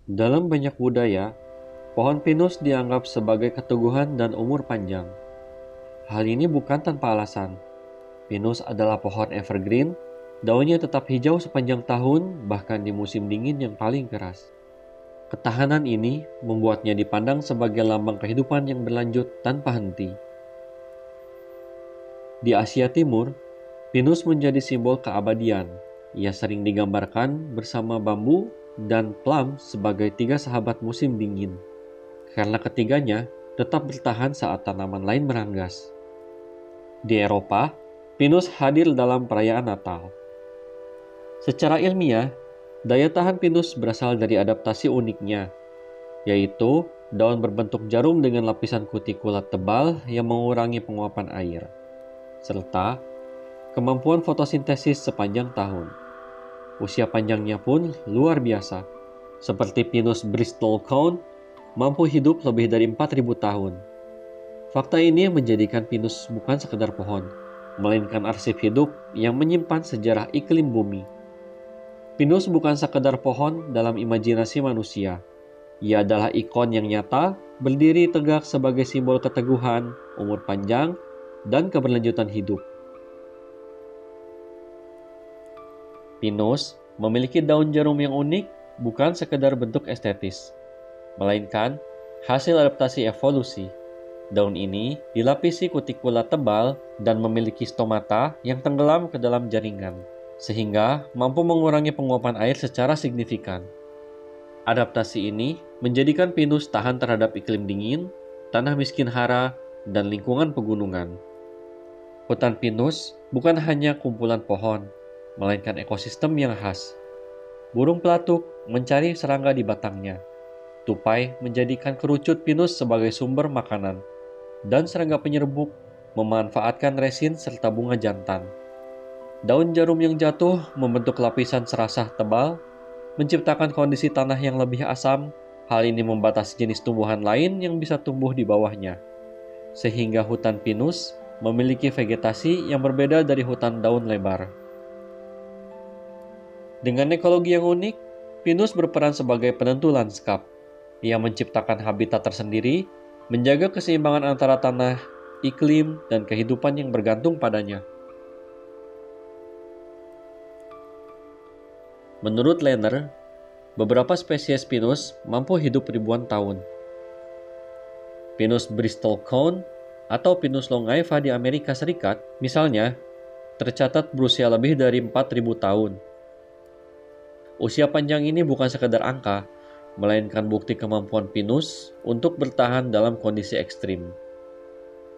Dalam banyak budaya, pohon pinus dianggap sebagai keteguhan dan umur panjang. Hal ini bukan tanpa alasan. Pinus adalah pohon evergreen, daunnya tetap hijau sepanjang tahun, bahkan di musim dingin yang paling keras. Ketahanan ini membuatnya dipandang sebagai lambang kehidupan yang berlanjut tanpa henti. Di Asia Timur, pinus menjadi simbol keabadian. Ia sering digambarkan bersama bambu dan plum sebagai tiga sahabat musim dingin, karena ketiganya tetap bertahan saat tanaman lain meranggas. Di Eropa, pinus hadir dalam perayaan Natal. Secara ilmiah, daya tahan pinus berasal dari adaptasi uniknya, yaitu daun berbentuk jarum dengan lapisan kutikulat tebal yang mengurangi penguapan air, serta kemampuan fotosintesis sepanjang tahun. Usia panjangnya pun luar biasa, seperti pinus Bristol cone mampu hidup lebih dari 4.000 tahun. Fakta ini menjadikan pinus bukan sekedar pohon, melainkan arsip hidup yang menyimpan sejarah iklim bumi. Pinus bukan sekedar pohon dalam imajinasi manusia. Ia adalah ikon yang nyata, berdiri tegak sebagai simbol keteguhan, umur panjang, dan keberlanjutan hidup. Pinus memiliki daun jarum yang unik bukan sekedar bentuk estetis, melainkan hasil adaptasi evolusi. Daun ini dilapisi kutikula tebal dan memiliki stomata yang tenggelam ke dalam jaringan, sehingga mampu mengurangi penguapan air secara signifikan. Adaptasi ini menjadikan pinus tahan terhadap iklim dingin, tanah miskin hara, dan lingkungan pegunungan. Hutan pinus bukan hanya kumpulan pohon, melainkan ekosistem yang khas. Burung pelatuk mencari serangga di batangnya. Tupai menjadikan kerucut pinus sebagai sumber makanan, dan serangga penyerbuk memanfaatkan resin serta bunga jantan. Daun jarum yang jatuh membentuk lapisan serasah tebal, menciptakan kondisi tanah yang lebih asam. Hal ini membatasi jenis tumbuhan lain yang bisa tumbuh di bawahnya, sehingga hutan pinus memiliki vegetasi yang berbeda dari hutan daun lebar. Dengan ekologi yang unik, pinus berperan sebagai penentu lanskap. Ia menciptakan habitat tersendiri, menjaga keseimbangan antara tanah, iklim, dan kehidupan yang bergantung padanya. Menurut Lehner, beberapa spesies pinus mampu hidup ribuan tahun. Pinus Bristol cone atau Pinus longaiva di Amerika Serikat, misalnya, tercatat berusia lebih dari 4.000 tahun. Usia panjang ini bukan sekedar angka, melainkan bukti kemampuan pinus untuk bertahan dalam kondisi ekstrim.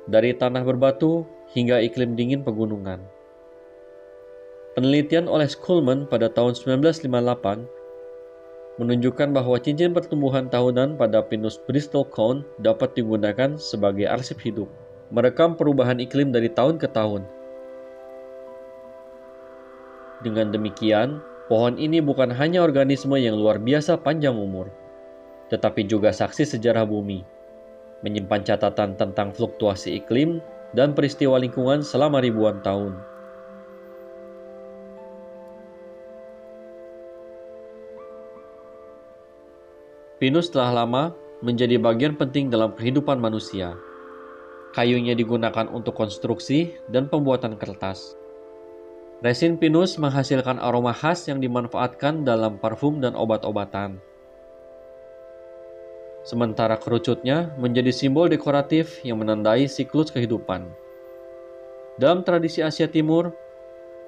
Dari tanah berbatu hingga iklim dingin pegunungan. Penelitian oleh Schulman pada tahun 1958 menunjukkan bahwa cincin pertumbuhan tahunan pada Pinus Bristol cone dapat digunakan sebagai arsip hidup, merekam perubahan iklim dari tahun ke tahun. Dengan demikian, pohon ini bukan hanya organisme yang luar biasa panjang umur, tetapi juga saksi sejarah bumi, menyimpan catatan tentang fluktuasi iklim dan peristiwa lingkungan selama ribuan tahun. Pinus telah lama menjadi bagian penting dalam kehidupan manusia. Kayunya digunakan untuk konstruksi dan pembuatan kertas. Resin pinus menghasilkan aroma khas yang dimanfaatkan dalam parfum dan obat-obatan. Sementara kerucutnya menjadi simbol dekoratif yang menandai siklus kehidupan. Dalam tradisi Asia Timur,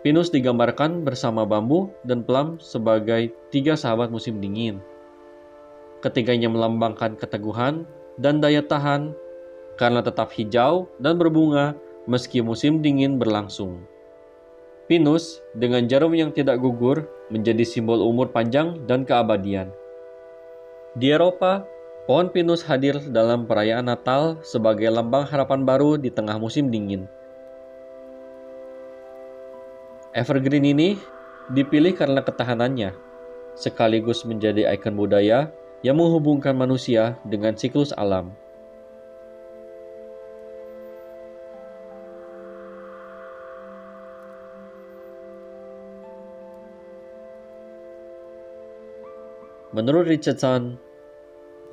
pinus digambarkan bersama bambu dan plum sebagai tiga sahabat musim dingin. Ketiganya melambangkan keteguhan dan daya tahan karena tetap hijau dan berbunga meski musim dingin berlangsung. Pinus dengan jarum yang tidak gugur menjadi simbol umur panjang dan keabadian. Di Eropa, pohon pinus hadir dalam perayaan Natal sebagai lambang harapan baru di tengah musim dingin. Evergreen ini dipilih karena ketahanannya, sekaligus menjadi ikon budaya yang menghubungkan manusia dengan siklus alam. Menurut Richardson,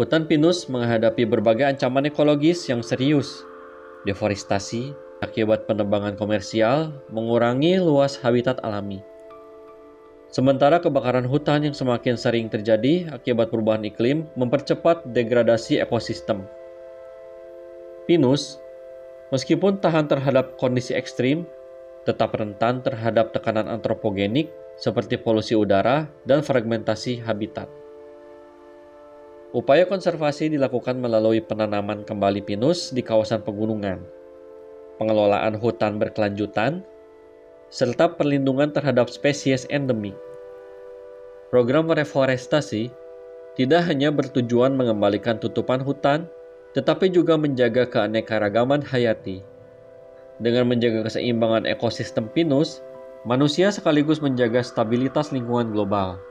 hutan pinus menghadapi berbagai ancaman ekologis yang serius. Deforestasi akibat penebangan komersial mengurangi luas habitat alami. Sementara kebakaran hutan yang semakin sering terjadi akibat perubahan iklim mempercepat degradasi ekosistem. Pinus, meskipun tahan terhadap kondisi ekstrim, tetap rentan terhadap tekanan antropogenik seperti polusi udara dan fragmentasi habitat. Upaya konservasi dilakukan melalui penanaman kembali pinus di kawasan pegunungan, pengelolaan hutan berkelanjutan, serta perlindungan terhadap spesies endemik. Program reforestasi tidak hanya bertujuan mengembalikan tutupan hutan, tetapi juga menjaga keanekaragaman hayati. Dengan menjaga keseimbangan ekosistem pinus, manusia sekaligus menjaga stabilitas lingkungan global.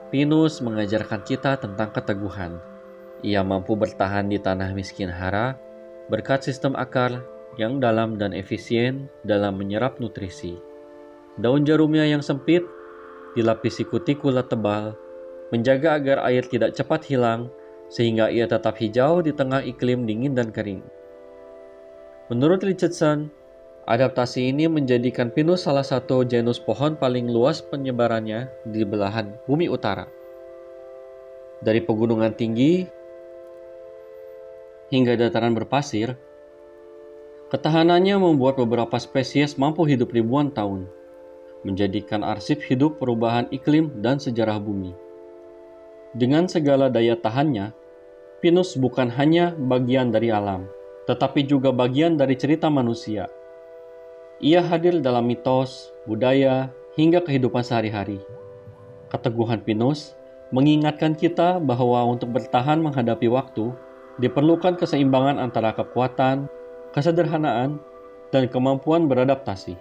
Pinus mengajarkan kita tentang keteguhan. Ia mampu bertahan di tanah miskin hara berkat sistem akar yang dalam dan efisien dalam menyerap nutrisi. Daun jarumnya yang sempit dilapisi kutikula tebal, menjaga agar air tidak cepat hilang sehingga ia tetap hijau di tengah iklim dingin dan kering. Menurut Richardson, adaptasi ini menjadikan pinus salah satu genus pohon paling luas penyebarannya di belahan bumi utara. Dari pegunungan tinggi hingga dataran berpasir, ketahanannya membuat beberapa spesies mampu hidup ribuan tahun, menjadikan arsip hidup perubahan iklim dan sejarah bumi. Dengan segala daya tahannya, pinus bukan hanya bagian dari alam, tetapi juga bagian dari cerita manusia. Ia hadir dalam mitos, budaya, hingga kehidupan sehari-hari. Keteguhan pinus mengingatkan kita bahwa untuk bertahan menghadapi waktu, diperlukan keseimbangan antara kekuatan, kesederhanaan, dan kemampuan beradaptasi.